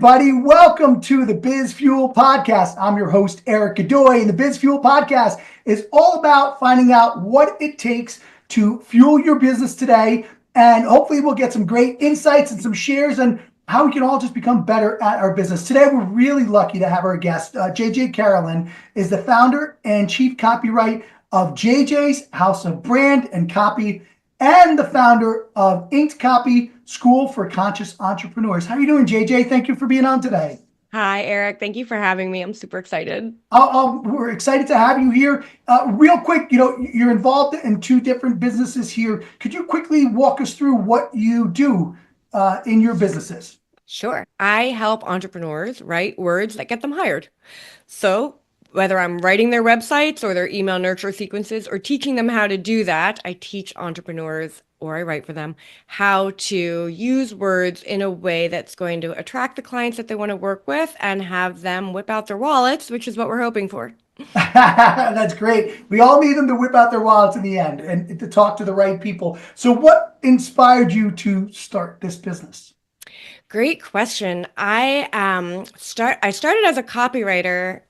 everybody. Welcome to the BizFuel Podcast. I'm your host, Eric Godoy, and the BizFuel Podcast is all about finding out what it takes to fuel your business today. And hopefully we'll get some great insights and some shares on how we can all just become better at our business. Today, we're really lucky to have our guest. JJ Carolan is the founder and chief copyright of JJ's House of Brand and Copy, and the founder of Inked Copy School for Conscious Entrepreneurs. How are you doing, JJ? Thank you for being on today. Hi, Eric. Thank you for having me. I'm super excited. We're excited to have you here. Real quick, you're involved in two different businesses here. Could you quickly walk us through what you do in your businesses? Sure. I help entrepreneurs write words that get them hired. So whether I'm writing their websites or their email nurture sequences or teaching them how to do that, I teach entrepreneurs, or I write for them, how to use words in a way that's going to attract the clients that they want to work with and have them whip out their wallets, which is what we're hoping for. That's great. We all need them to whip out their wallets in the end and to talk to the right people. So what inspired you to start this business? Great question. I started as a copywriter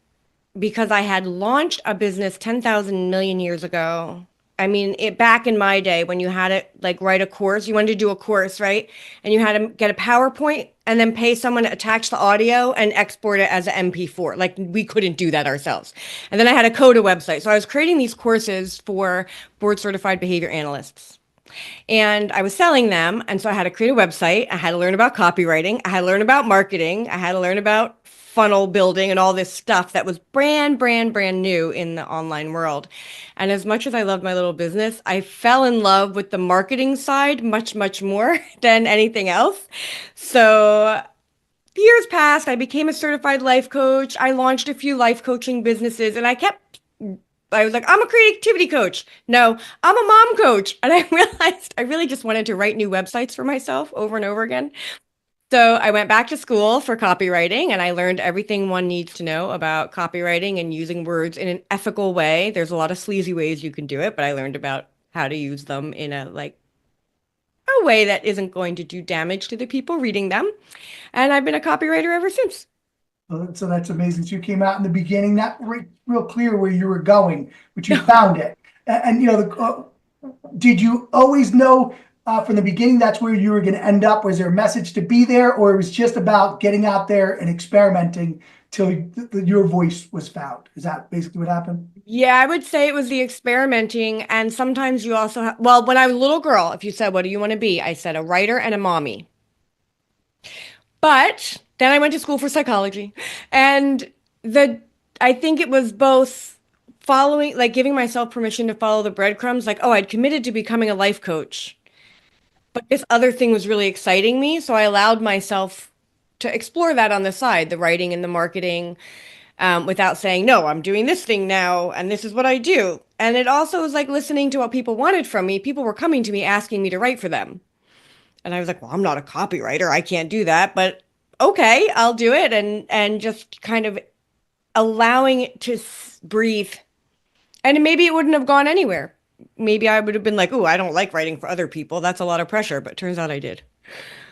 because I had launched a business 10,000 million years ago. I mean, back in my day when you had to write a course, you wanted to do a course, right? And you had to get a PowerPoint and then pay someone to attach the audio and export it as an MP4. Like, we couldn't do that ourselves. And then I had to code a website. So I was creating these courses for board certified behavior analysts. And I was selling them. And so I had to create a website. I had to learn about copywriting. I had to learn about marketing. I had to learn about funnel building and all this stuff that was brand new in the online world. And as much as I loved my little business, I fell in love with the marketing side much more than anything else. So years passed, I became a certified life coach. I launched a few life coaching businesses, and I was like, I'm a creativity coach. No, I'm a mom coach. And I realized I really just wanted to write new websites for myself over and over again. So I went back to school for copywriting, and I learned everything one needs to know about copywriting and using words in an ethical way. There's a lot of sleazy ways you can do it, but I learned about how to use them in a way that isn't going to do damage to the people reading them. And I've been a copywriter ever since. So that's amazing. So you came out in the beginning, not real clear where you were going, but you found it. And did you always know from the beginning that's where you were going to end up? Was there a message to be there, or it was just about getting out there and experimenting till your voice was found? Is that basically what happened? Yeah, I would say it was the experimenting. And sometimes you also when I was a little girl, if you said, what do you want to be? I said a writer and a mommy. But then I went to school for psychology, and I think it was both following, giving myself permission to follow the breadcrumbs. I'd committed to becoming a life coach, but this other thing was really exciting me. So I allowed myself to explore that on the side, the writing and the marketing, without saying, no, I'm doing this thing now, and this is what I do. And it also was like listening to what people wanted from me. People were coming to me asking me to write for them. And I was like, well, I'm not a copywriter. I can't do that, but okay, I'll do it. And just kind of allowing it to breathe. And maybe it wouldn't have gone anywhere. Maybe I would have been like, oh, I don't like writing for other people. That's a lot of pressure, but turns out I did.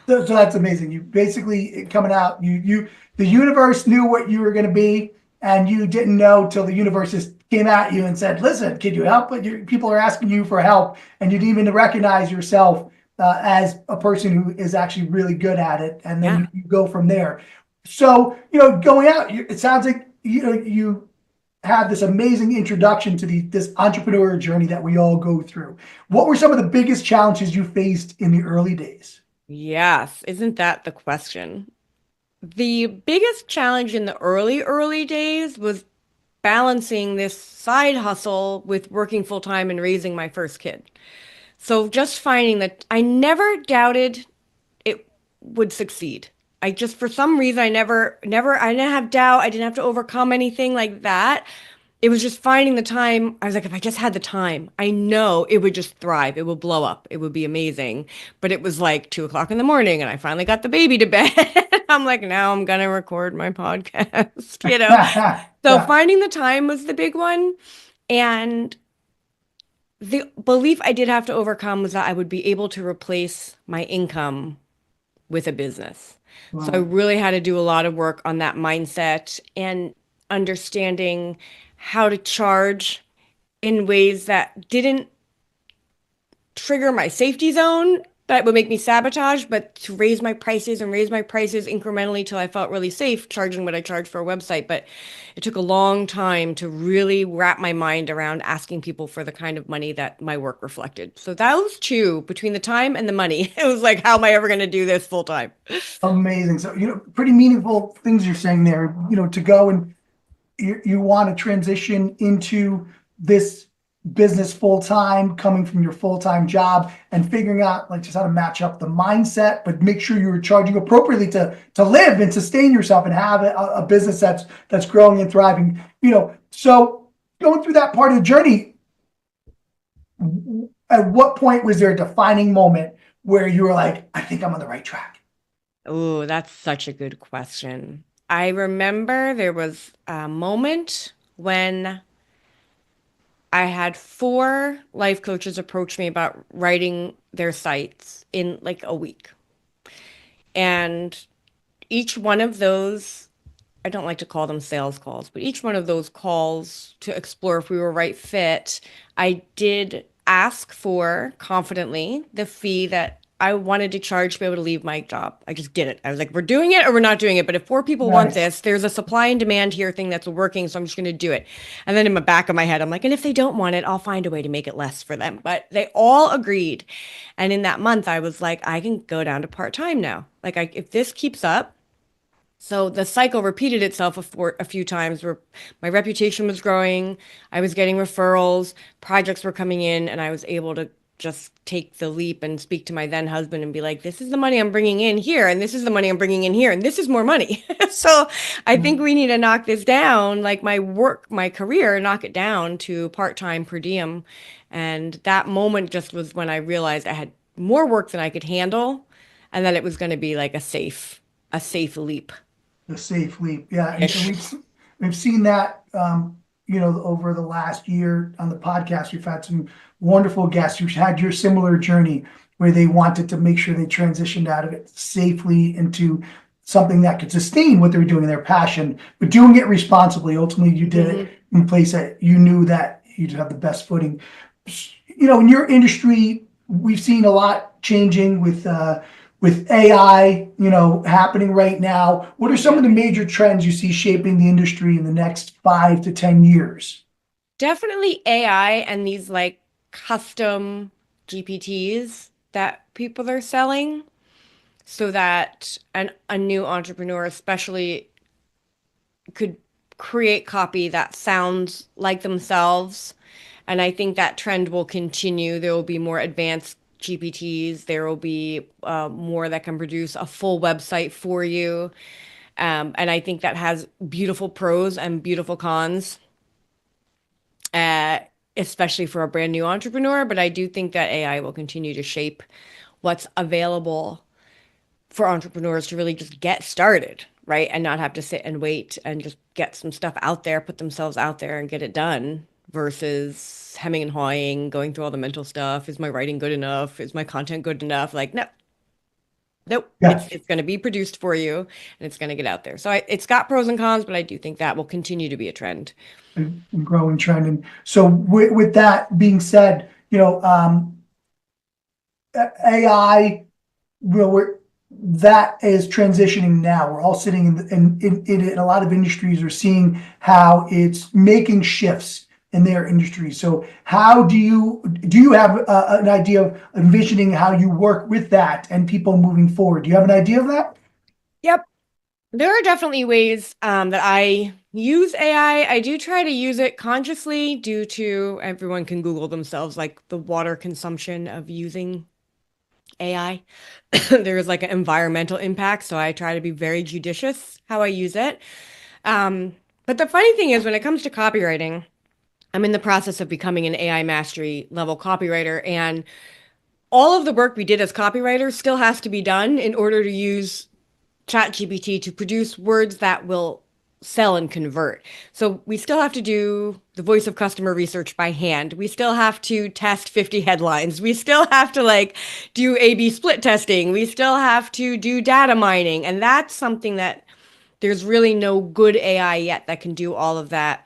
So that's amazing. You basically coming out, the universe knew what you were going to be, and you didn't know till the universe just came at you and said, listen, can you help? But people are asking you for help, and you didn't even recognize yourself as a person who is actually really good at it. And then you go from there. So, going out, it sounds like, you have this amazing introduction to this entrepreneur journey that we all go through. What were some of the biggest challenges you faced in the early days? Yes, isn't that the question? The biggest challenge in the early days was balancing this side hustle with working full time and raising my first kid. So just finding that I never doubted it would succeed. For some reason, I didn't have doubt. I didn't have to overcome anything like that. It was just finding the time. I was like, if I just had the time, I know it would just thrive. It would blow up. It would be amazing. But it was like 2:00 in the morning, and I finally got the baby to bed. I'm like, now I'm going to record my podcast, So finding the time was the big one. And the belief I did have to overcome was that I would be able to replace my income with a business. So I Wow. really had to do a lot of work on that mindset and understanding how to charge in ways that didn't trigger my safety zone that would make me sabotage, but to raise my prices and raise my prices incrementally till I felt really safe charging what I charge for a website. But it took a long time to really wrap my mind around asking people for the kind of money that my work reflected. So those two, between the time and the money, it was like, how am I ever going to do this full time? Amazing. So, pretty meaningful things you're saying there, to go and you want to transition into this business full time, coming from your full time job and figuring out like just how to match up the mindset, but make sure you're charging appropriately to live and sustain yourself and have a business that's growing and thriving. So going through that part of the journey, at what point was there a defining moment where you were like, I think I'm on the right track? Oh, that's such a good question. I remember there was a moment when I had four life coaches approach me about writing their sites in like a week. And each one of those, I don't like to call them sales calls, but each one of those calls to explore if we were right fit, I did ask for confidently the fee that I wanted to charge to be able to leave my job. I just did it. I was like, we're doing it or we're not doing it. But if four people want Nice. this, there's a supply and demand here thing that's working. So I'm just going to do it. And then in the back of my head, I'm like, and if they don't want it, I'll find a way to make it less for them. But they all agreed. And in that month, I was like, I can go down to part time now. Like, if this keeps up, so the cycle repeated itself a few times where my reputation was growing, I was getting referrals, projects were coming in, and I was able to just take the leap and speak to my then husband and be like, this is the money I'm bringing in here, and this is the money I'm bringing in here, and this is more money. So I think we need to knock this down, like my work, my career, knock it down to part-time per diem. And that moment just was when I realized I had more work than I could handle, and that it was going to be like a safe leap. The safe leap. Yeah. And Ish. we've seen that, over the last year on the podcast. We've had some wonderful guests who've had your similar journey where they wanted to make sure they transitioned out of it safely into something that could sustain what they were doing, their passion, but doing it responsibly. Ultimately, you did Mhm. it in a place that you knew that you'd have the best footing. In your industry, we've seen a lot changing with AI, happening right now. What are some of Yeah. the major trends you see shaping the industry in the next 5 to 10 years? Definitely AI and these like custom GPTs that people are selling so that a new entrepreneur especially could create copy that sounds like themselves. And I think that trend will continue. There will be more advanced GPTs. There will be more that can produce a full website for you. And I think that has beautiful pros and beautiful cons, uh, especially for a brand new entrepreneur. But I do think that AI will continue to shape what's available for entrepreneurs to really just get started, right? And not have to sit and wait and just get some stuff out there, put themselves out there and get it done versus hemming and hawing, going through all the mental stuff. Is my writing good enough? Is my content good enough? Like, no, nope. Yeah, It's going to be produced for you and it's going to get out there. So it's got pros and cons, but I do think that will continue to be a trend. and growing trend. And so, with that being said, AI, that is transitioning now. We're all sitting in a lot of industries are seeing how it's making shifts in their industry. So how do you have an idea of envisioning how you work with that and people moving forward? Do you have an idea of that? Yep. There are definitely ways that I use AI. I do try to use it consciously due to everyone can Google themselves like the water consumption of using AI. There is like an environmental impact, so I try to be very judicious how I use it. But the funny thing is, when it comes to copywriting, I'm in the process of becoming an AI mastery level copywriter, and all of the work we did as copywriters still has to be done in order to use ChatGPT to produce words that will sell and convert. So we still have to do the voice of customer research by hand. We still have to test 50 headlines. We still have to like do A/B split testing. We still have to do data mining. And that's something that there's really no good AI yet that can do all of that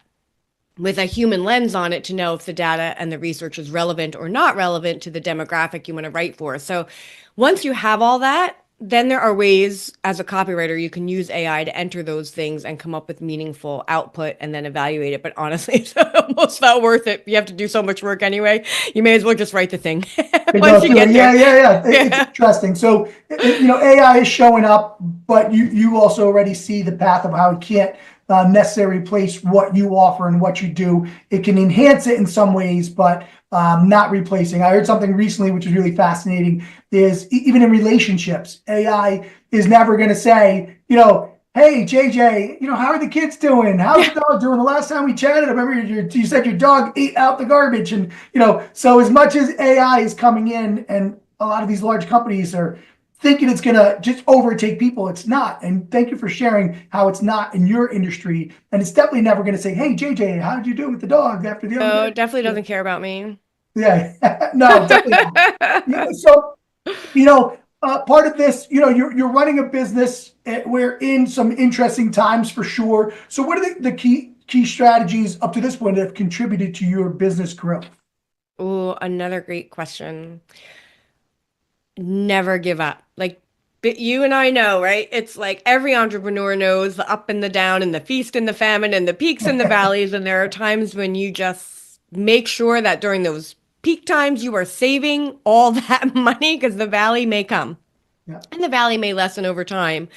with a human lens on it to know if the data and the research is relevant or not relevant to the demographic you want to write for. So once you have all that, then there are ways as a copywriter you can use AI to enter those things and come up with meaningful output and then evaluate it. But honestly, it's almost not worth it. You have to do so much work anyway. You may as well just write the thing once you get there. Yeah. It's interesting. So, AI is showing up, but you also already see the path of how it can't necessarily replace what you offer and what you do. It can enhance it in some ways, but not replacing. I heard something recently which is really fascinating. Is even in relationships, AI is never going to say, hey JJ, how are the kids doing? How's the dog doing? The last time we chatted, I remember you said your dog ate out the garbage, and so as much as AI is coming in, and a lot of these large companies are thinking it's going to just overtake people, it's not. And thank you for sharing how it's not in your industry, and it's definitely never going to say, hey JJ, how did you do with the dog after the other day? Definitely doesn't care about me. Yeah, no, definitely not. So, part of this, you're running a business. We're in some interesting times for sure. So, what are the key strategies up to this point that have contributed to your business growth? Oh, another great question. Never give up. Like, but you and I know, right? It's like every entrepreneur knows the up and the down and the feast and the famine and the peaks and the valleys. And there are times when you just make sure that during those peak times you are saving all that money because the valley may come. Yeah. And the valley may lessen over time.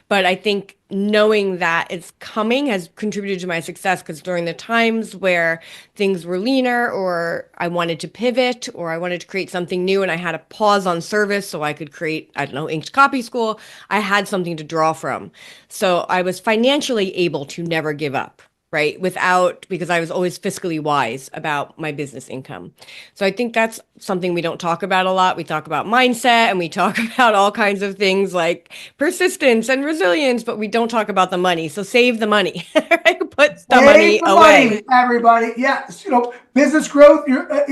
But I think knowing that it's coming has contributed to my success, because during the times where things were leaner, or I wanted to pivot, or I wanted to create something new and I had a pause on service so I could create, I don't know, Inked Copy School, I had something to draw from. So I was financially able to never give up, right? Because I was always fiscally wise about my business income. So I think that's something we don't talk about a lot. We talk about mindset and we talk about all kinds of things like persistence and resilience, but we don't talk about the money. So save the money, right? Put the money away. Everybody. Yes. Business growth.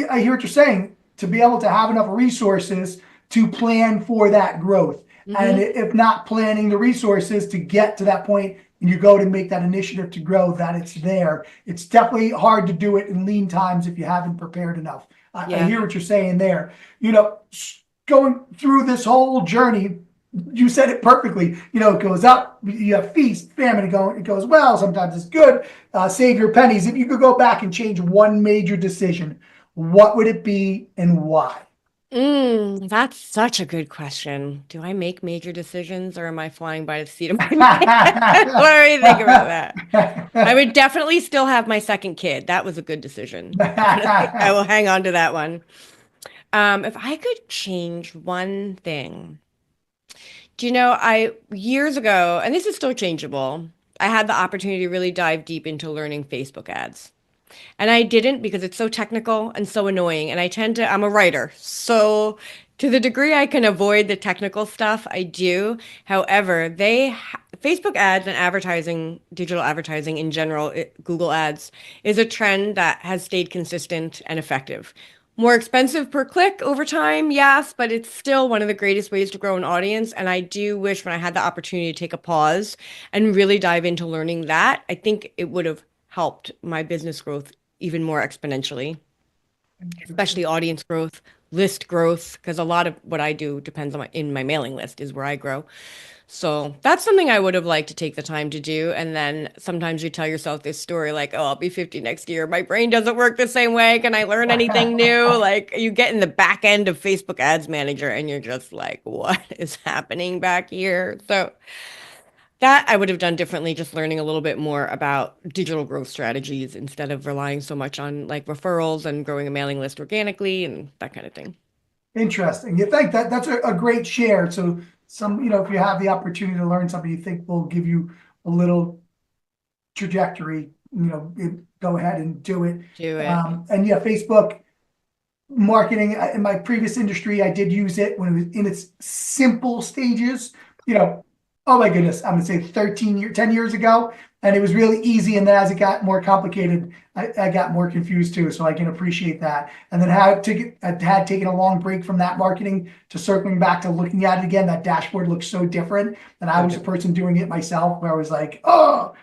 I hear what you're saying. To be able to have enough resources to plan for that growth. Mm-hmm. And if not planning the resources to get to that point, and you go to make that initiative to grow, that it's there. It's definitely hard to do it in lean times if you haven't prepared enough. I hear what you're saying there. Going through this whole journey, you said it perfectly. It goes up, you have feast, famine, it goes well, sometimes it's good. Save your pennies. If you could go back and change one major decision, what would it be and why? That's such a good question. Do I make major decisions, or am I flying by the seat of my pants? What do you think about that? I would definitely still have my second kid. That was a good decision. I will hang on to that one. If I could change one thing, years ago, and this is still changeable, I had the opportunity to really dive deep into learning Facebook ads. And I didn't, because it's so technical and so annoying. And I'm a writer. So to the degree I can avoid the technical stuff, I do. However, Facebook ads and advertising, digital advertising in general, Google ads, is a trend that has stayed consistent and effective. More expensive per click over time, yes, but it's still one of the greatest ways to grow an audience. And I do wish, when I had the opportunity to take a pause and really dive into learning that, I think it would have helped my business growth even more exponentially, especially audience growth, list growth, because a lot of what I do depends on in my mailing list is where I grow. So that's something I would have liked to take the time to do. And then sometimes you tell yourself this story like, oh, I'll be 50 next year. My brain doesn't work the same way. Can I learn anything new? Like, you get in the back end of Facebook Ads Manager and you're just like, what is happening back here? So that I would have done differently, just learning a little bit more about digital growth strategies instead of relying so much on like referrals and growing a mailing list organically and that kind of thing. Interesting. You think that's a great share. So if you have the opportunity to learn something you think will give you a little trajectory, go ahead and do it. And Facebook marketing, in my previous industry, I did use it when it was in its simple stages. oh my goodness, I'm gonna say 10 years ago. And it was really easy. And then as it got more complicated, I got more confused too. So I can appreciate that. And then I had taken a long break from that marketing to circling back to looking at it again. That dashboard looks so different. And I was a person doing it myself where I was like, oh,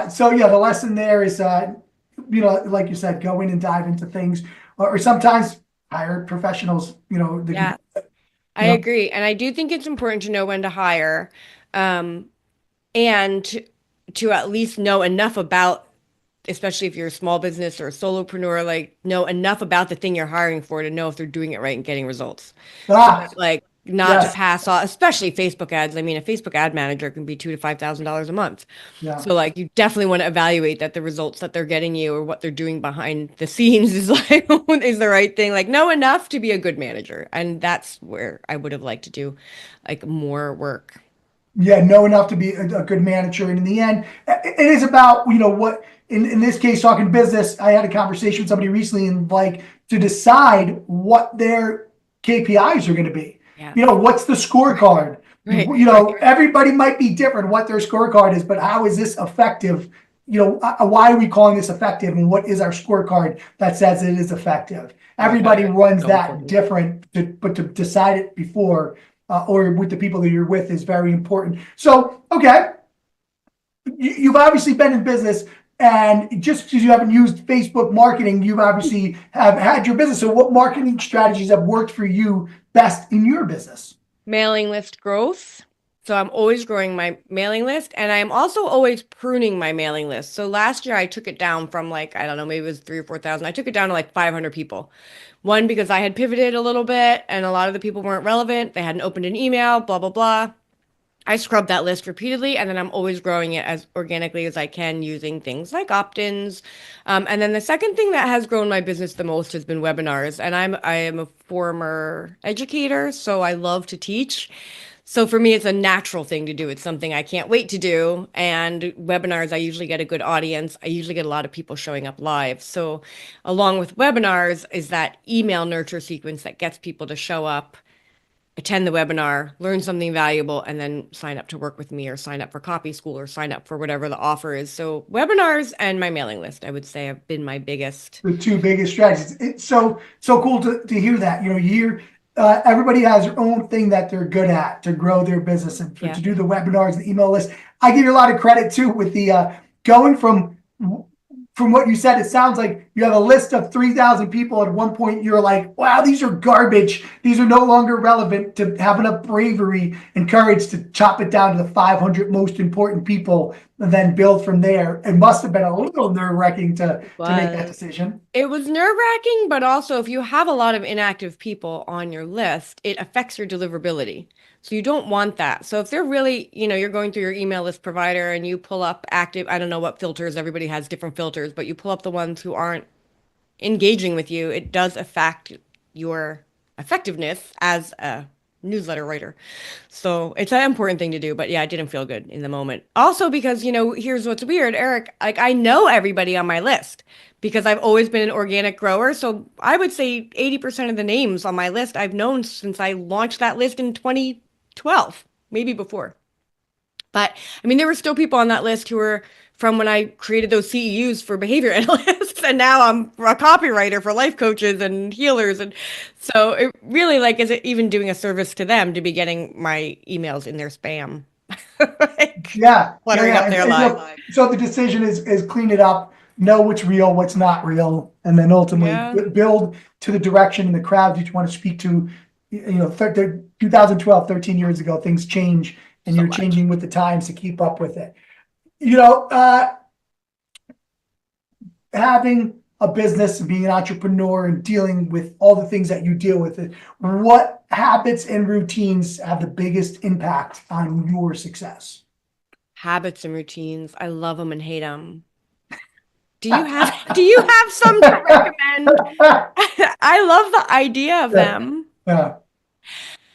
so yeah, the lesson there is, like you said, go in and dive into things or sometimes hire professionals, Yeah, I you know, agree. And I do think it's important to know when to hire, um, and to at least know enough about, especially if you're a small business or a solopreneur, like know enough about the thing you're hiring for to know if they're doing it right and getting results. So ah, that, like, not to yes, pass off, especially Facebook ads. I mean, a Facebook ad manager can be $2,000 to $5,000 a month. yeah. So like you definitely want to evaluate that the results that they're getting you or what they're doing behind the scenes is like is the right thing. Like know enough to be a good manager. And that's where I would have liked to do like more work. Yeah, know enough to be a good manager. And in the end, it is about, what in this case, talking business, I had a conversation with somebody recently and like to decide what their KPIs are going to be. Yeah. What's the scorecard? Right. Everybody might be different what their scorecard is, but how is this effective? Why are we calling this effective? And what is our scorecard that says it is effective? Everybody runs that different, but to decide it before or with the people that you're with is very important. So, okay, you've obviously been in business, and just because you haven't used Facebook marketing, you've obviously have had your business. So, what marketing strategies have worked for you best in your business? Mailing list growth. So I'm always growing my mailing list and I'm also always pruning my mailing list. So last year I took it down from like, I don't know, maybe it was 3 or 4 thousand. I took it down to like 500 people. One, because I had pivoted a little bit and a lot of the people weren't relevant. They hadn't opened an email, blah, blah, blah. I scrub that list repeatedly, and then I'm always growing it as organically as I can using things like opt-ins. And then the second thing that has grown my business the most has been webinars. And I am a former educator, so I love to teach. So for me, it's a natural thing to do. It's something I can't wait to do. And webinars, I usually get a good audience. I usually get a lot of people showing up live. So along with webinars is that email nurture sequence that gets people to show up, attend the webinar, learn something valuable, and then sign up to work with me or sign up for copy school or sign up for whatever the offer is. So webinars and my mailing list, I would say have been my biggest. The two biggest strategies. It's so cool to hear that. Everybody has their own thing that they're good at to grow their business and Yeah. to do the webinars, the email list. I give you a lot of credit too with the going from what you said. It sounds like you have a list of 3,000 people. At one point, you're like, wow, these are garbage. These are no longer relevant, to have enough bravery and courage to chop it down to the 500 most important people and then build from there. It must have been a little nerve-wracking to make that decision. It was nerve-wracking, but also if you have a lot of inactive people on your list, it affects your deliverability. So you don't want that. So if they're really, you're going through your email list provider and you pull up active, I don't know what filters, everybody has different filters, but you pull up the ones who aren't engaging with you, it does affect your effectiveness as a newsletter writer. So it's an important thing to do. But yeah, it didn't feel good in the moment. Also because, here's what's weird, Eric, like I know everybody on my list because I've always been an organic grower. So I would say 80% of the names on my list I've known since I launched that list in 2012, maybe before. But I mean, there were still people on that list who were from when I created those CEUs for behavior analysts, and now I'm a copywriter for life coaches and healers. And so it really like, is it even doing a service to them to be getting my emails in their spam? Like cluttering up their lives. So the decision is clean it up, know what's real, what's not real, and then ultimately Yeah, build to the direction and the crowd that you want to speak to. 2012, 13 years ago, things change and so you're much. changing with the times to keep up with it. You know, having a business and being an entrepreneur and dealing with all the things that you deal with it, what habits and routines have the biggest impact on your success? Habits and routines. I love them and hate them. Do you have some to recommend? I love the idea of them. Yeah.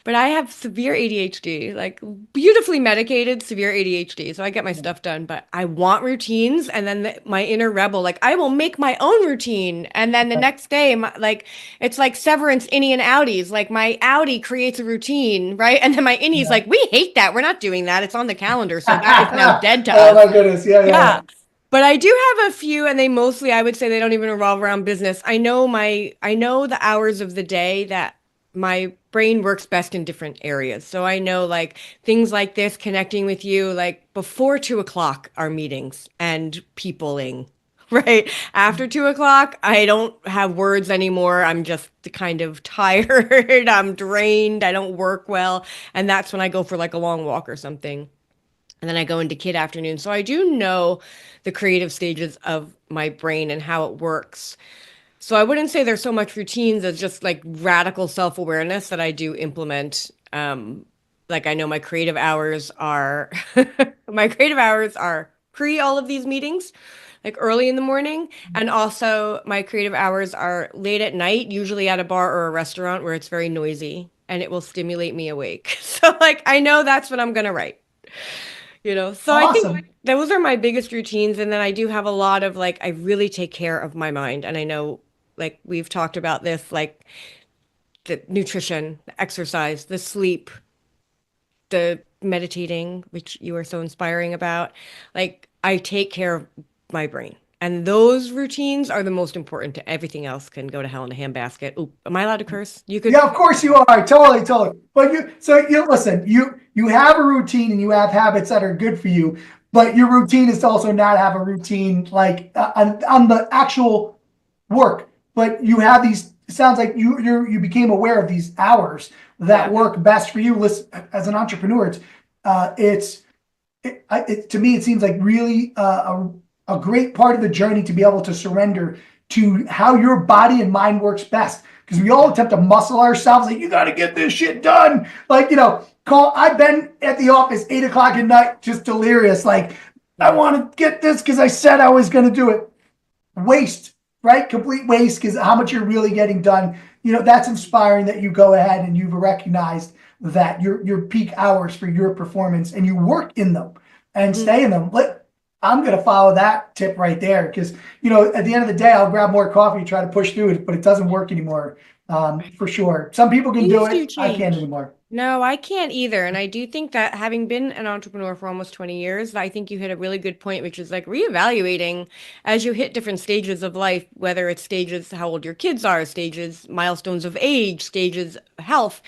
But I have severe ADHD, like beautifully medicated severe ADHD. So I get my stuff done, but I want routines. And then my inner rebel, like I will make my own routine. And then the next day, like it's like severance innie and outies. Like my outie creates a routine, right? And then my innie's Yeah. like, we hate that. We're not doing that. It's on the calendar. So that is now dead to Oh us. my goodness. Yeah, yeah, Yeah. yeah. But I do have a few, and they mostly, I would say they don't even revolve around business. I know the hours of the day that my brain works best in different areas. So I know like things like this, connecting with you, like before 2 o'clock are meetings and peopling, right? After 2 o'clock, I don't have words anymore. I'm just kind of tired. I'm drained. I don't work well. And that's when I go for like a long walk or something. And then I go into kid afternoon. So I do know the creative stages of my brain and how it works. So I wouldn't say there's so much routines as just like radical self-awareness that I do implement. Like I know my creative hours are my creative hours are pre all of these meetings, like early in the morning. And also my creative hours are late at night, usually at a bar or a restaurant where it's very noisy and it will stimulate me awake. So like I know that's what I'm gonna write. So I think Awesome. those are my biggest routines. And then I do have a lot of like, I really take care of my mind. And I know, like, we've talked about this, like the nutrition, the exercise, the sleep, the meditating, which you are so inspiring about. Like, I take care of my brain. And those routines are the most important to everything else can go to hell in a handbasket. Oop, am I allowed to curse? You could. Yeah, of course you are. Totally, totally. But you listen, you have a routine and you have habits that are good for you, but your routine is to also not have a routine like on the actual work. But you have these, it sounds like you became aware of these hours that Yeah. work best for you. Listen, as an entrepreneur, to me, it seems like really a great part of the journey to be able to surrender to how your body and mind works best. Because we all attempt to muscle ourselves like, you got to get this shit done. Like, I've been at the office 8 o'clock at night, just delirious. Like, I Yeah. want to get this because I said I was going to do it. Waste, right? Complete waste because how much you're really getting done. That's inspiring that you go ahead and you've recognized that your peak hours for your performance and you work in them and Mhm. stay in them. I'm going to follow that tip right there because, at the end of the day, I'll grab more coffee, try to push through it, but it doesn't work anymore, for sure. Some people can do Things do it. I can't change. anymore. No, I can't either. And I do think that having been an entrepreneur for almost 20 years, I think you hit a really good point, which is like reevaluating as you hit different stages of life, whether it's stages, how old your kids are, stages, milestones of age, stages, of health.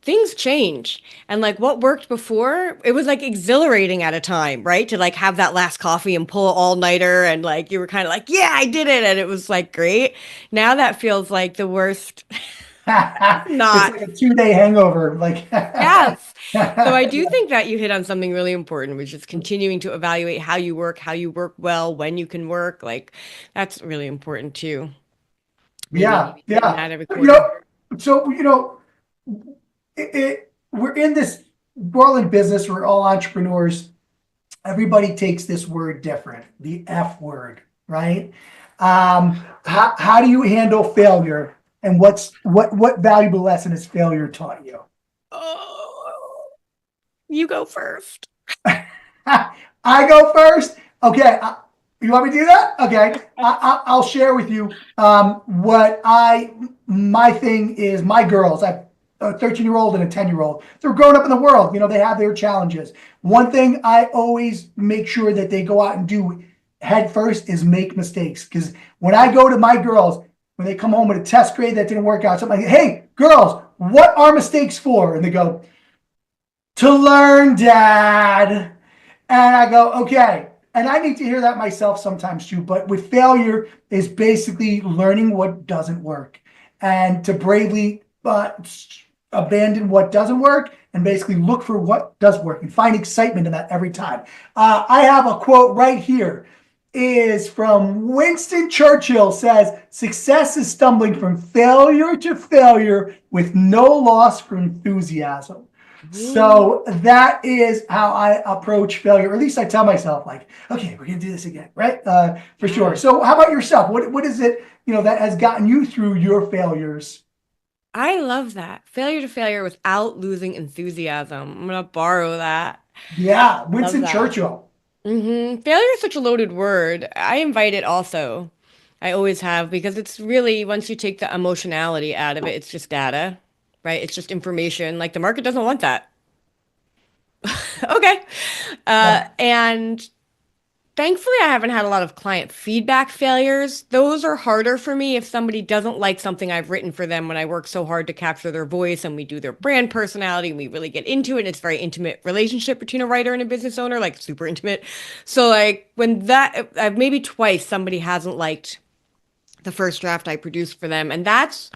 Things change. And like what worked before, it was like exhilarating at a time, right? To like have that last coffee and pull all nighter and like you were kind of like, yeah, I did it. And it was like great. Now that feels like the worst. It's Not. like a 2-day hangover. Like, Yes. So I do yeah. think that you hit on something really important, which is continuing to evaluate how you work well, when you can work. Like that's really important too. Yeah, Maybe hitting yeah. that every You quarter. know, so we're in this world in business. We're all entrepreneurs. Everybody takes this word different, the F word, right? How do you handle failure, and what valuable lesson has failure taught you? Oh, you go first. I go first. Okay. You want me to do that? Okay. I'll share with you my thing is my girls. I have a 13-year-old and a 10-year-old. They're growing up in the world. They have their challenges. One thing I always make sure that they go out and do head first is make mistakes. Because when I go to my girls, when they come home with a test grade that didn't work out, something like, hey, girls, what are mistakes for? And they go, to learn, Dad. And I go, okay. And I need to hear that myself sometimes too. But with failure is basically learning what doesn't work and to bravely abandon what doesn't work and basically look for what does work and find excitement in that every time. I have a quote right here is from Winston Churchill says, success is stumbling from failure to failure with no loss for enthusiasm. Ooh. So that is how I approach failure, or at least I tell myself, like, okay, we're gonna do this again, right? For sure. Yeah. So how about yourself? What is it, that has gotten you through your failures? I love that. Failure to failure without losing enthusiasm. I'm gonna borrow that. Yeah, Love Winston that. Churchill. Failure is such a loaded word. I invite it also. I always have because it's really, once you take the emotionality out of it, it's just data, right? It's just information. Like the market doesn't want that. Okay. Yeah. And thankfully, I haven't had a lot of client feedback failures. Those are harder for me if somebody doesn't like something I've written for them when I work so hard to capture their voice and we do their brand personality and we really get into it. And it's a very intimate relationship between a writer and a business owner, like super intimate. So like when that, I've maybe twice somebody hasn't liked the first draft I produced for them. And that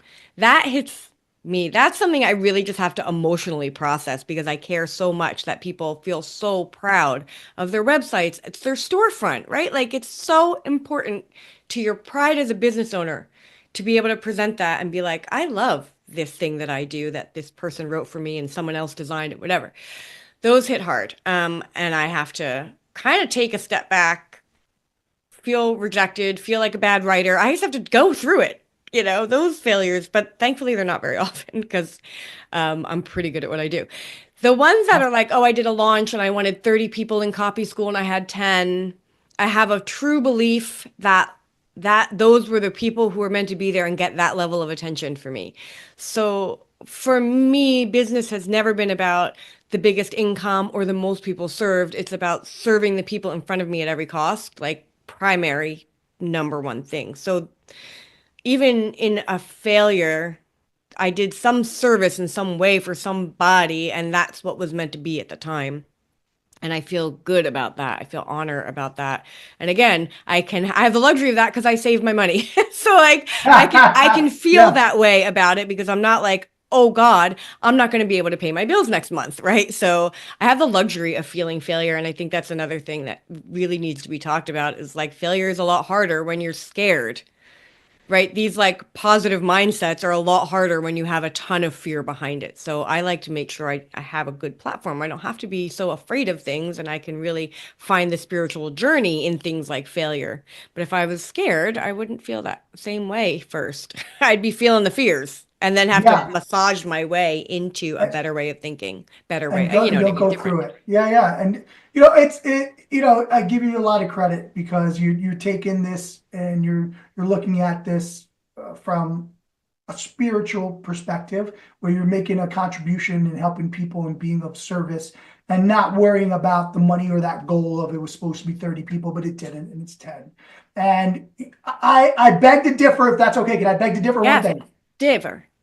hits me. That's something I really just have to emotionally process because I care so much that people feel so proud of their websites. It's their storefront, right? Like it's so important to your pride as a business owner to be able to present that and be like, I love this thing that I do that this person wrote for me and someone else designed it, whatever. Those hit hard. And I have to kind of take a step back, feel rejected, feel like a bad writer. I just have to go through it, those failures. But thankfully, they're not very often because I'm pretty good at what I do. The ones that are like, oh, I did a launch and I wanted 30 people in copy school and I had 10. I have a true belief that those were the people who were meant to be there and get that level of attention for me. So for me, business has never been about the biggest income or the most people served. It's about serving the people in front of me at every cost, like primary number one thing. So even in a failure, I did some service in some way for somebody, and that's what was meant to be at the time. And I feel good about that. I feel honor about that. And again, I have the luxury of that because I saved my money. So like I can feel Yeah. that way about it because I'm not like, oh God, I'm not going to be able to pay my bills next month, right? So I have the luxury of feeling failure. And I think that's another thing that really needs to be talked about is like failure is a lot harder when you're scared, right? These like positive mindsets are a lot harder when you have a ton of fear behind it. So I like to make sure I have a good platform. I don't have to be so afraid of things and I can really find the spiritual journey in things like failure. But if I was scared, I wouldn't feel that same way first. I'd be feeling the fears and then have to Yeah. massage my way into a better way of thinking, better way, And go you know and what you'll I mean? go Different. through it. Yeah, yeah. And I give you a lot of credit because you're taking this and you're looking at this from a spiritual perspective where you're making a contribution and helping people and being of service and not worrying about the money or that goal of it was supposed to be 30 people, but it didn't, and it's 10. And I beg to differ if that's okay. Can I beg to differ one Yes. thing? You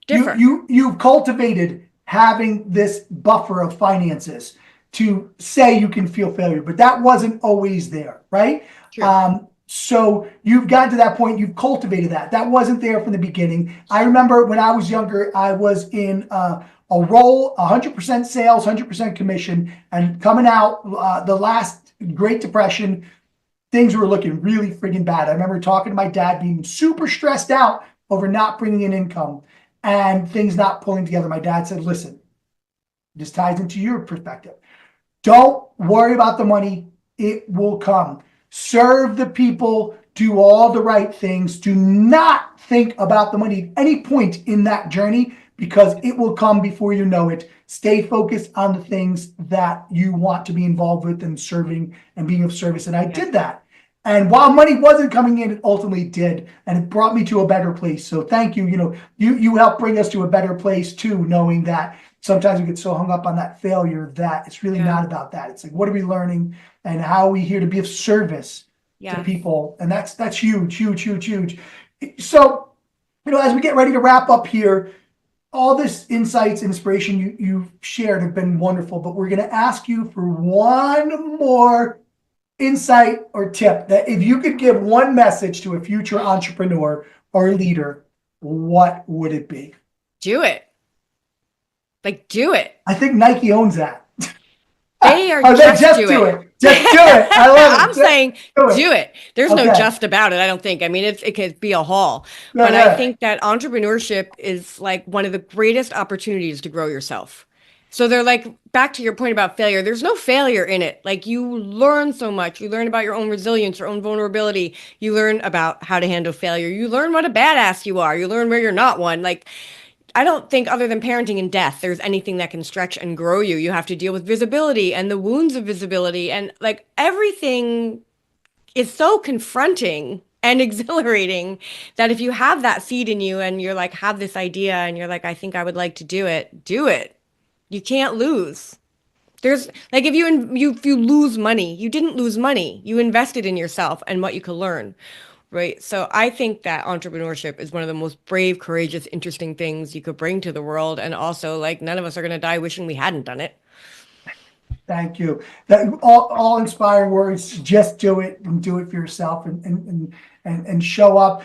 Differ. you you've cultivated having this buffer of finances to say you can feel failure, but that wasn't always there, right? True. So you've gotten to that point, you've cultivated that. That wasn't there from the beginning. I remember when I was younger, I was in a role, 100% sales, 100% commission, and coming out the last Great Depression, things were looking really friggin' bad. I remember talking to my dad, being super stressed out over not bringing in income and things not pulling together. My dad said, listen, this ties into your perspective. Don't worry about the money. It will come. Serve the people, do all the right things. Do not think about the money at any point in that journey because it will come before you know it. Stay focused on the things that you want to be involved with and serving and being of service. And I Yes. did that. And while money wasn't coming in, it ultimately did. And it brought me to a better place. So thank you. You helped bring us to a better place too, knowing that sometimes we get so hung up on that failure that it's really Yeah. not about that. It's like, what are we learning and how are we here to be of service to Yes. people? And that's huge, huge, huge, huge. So, as we get ready to wrap up here, all this insights, inspiration you've shared have been wonderful, but we're going to ask you for one more insight or tip that if you could give one message to a future entrepreneur or leader, what would it be? Do it. Like, do it. I think Nike owns that. They are Oh, they just do do it. it. Just do it. I love it. I'm saying Do it. do it. There's no Okay. just about it, I don't think. I mean, it could be a haul. Yeah, But I yeah. think that entrepreneurship is like one of the greatest opportunities to grow yourself. So they're like, back to your point about failure, there's no failure in it. Like you learn so much. You learn about your own resilience, your own vulnerability. You learn about how to handle failure. You learn what a badass you are. You learn where you're not one. Like I don't think other than parenting and death, there's anything that can stretch and grow you. You have to deal with visibility and the wounds of visibility, and like everything is so confronting and exhilarating that if you have that seed in you and you're like, have this idea and you're like, I think I would like to do it, do it. You can't lose. There's like if you lose money, you didn't lose money. You invested in yourself and what you could learn. Right. So I think that entrepreneurship is one of the most brave, courageous, interesting things you could bring to the world. And also, like, none of us are going to die wishing we hadn't done it. Thank you. That all inspiring words. Just do it and do it for yourself and show up.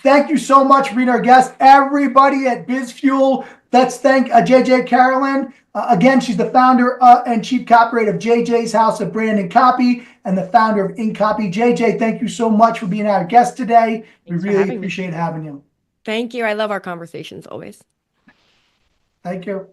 Thank you so much for being our guest, everybody at BizFuel. Let's thank JJ Carolan. Again, she's the founder and chief copywriter of JJ's House of Brand and Copy and the founder of InCopy. JJ, thank you so much for being our guest today. Thanks we really appreciate having you. Thank you. I love our conversations always. Thank you.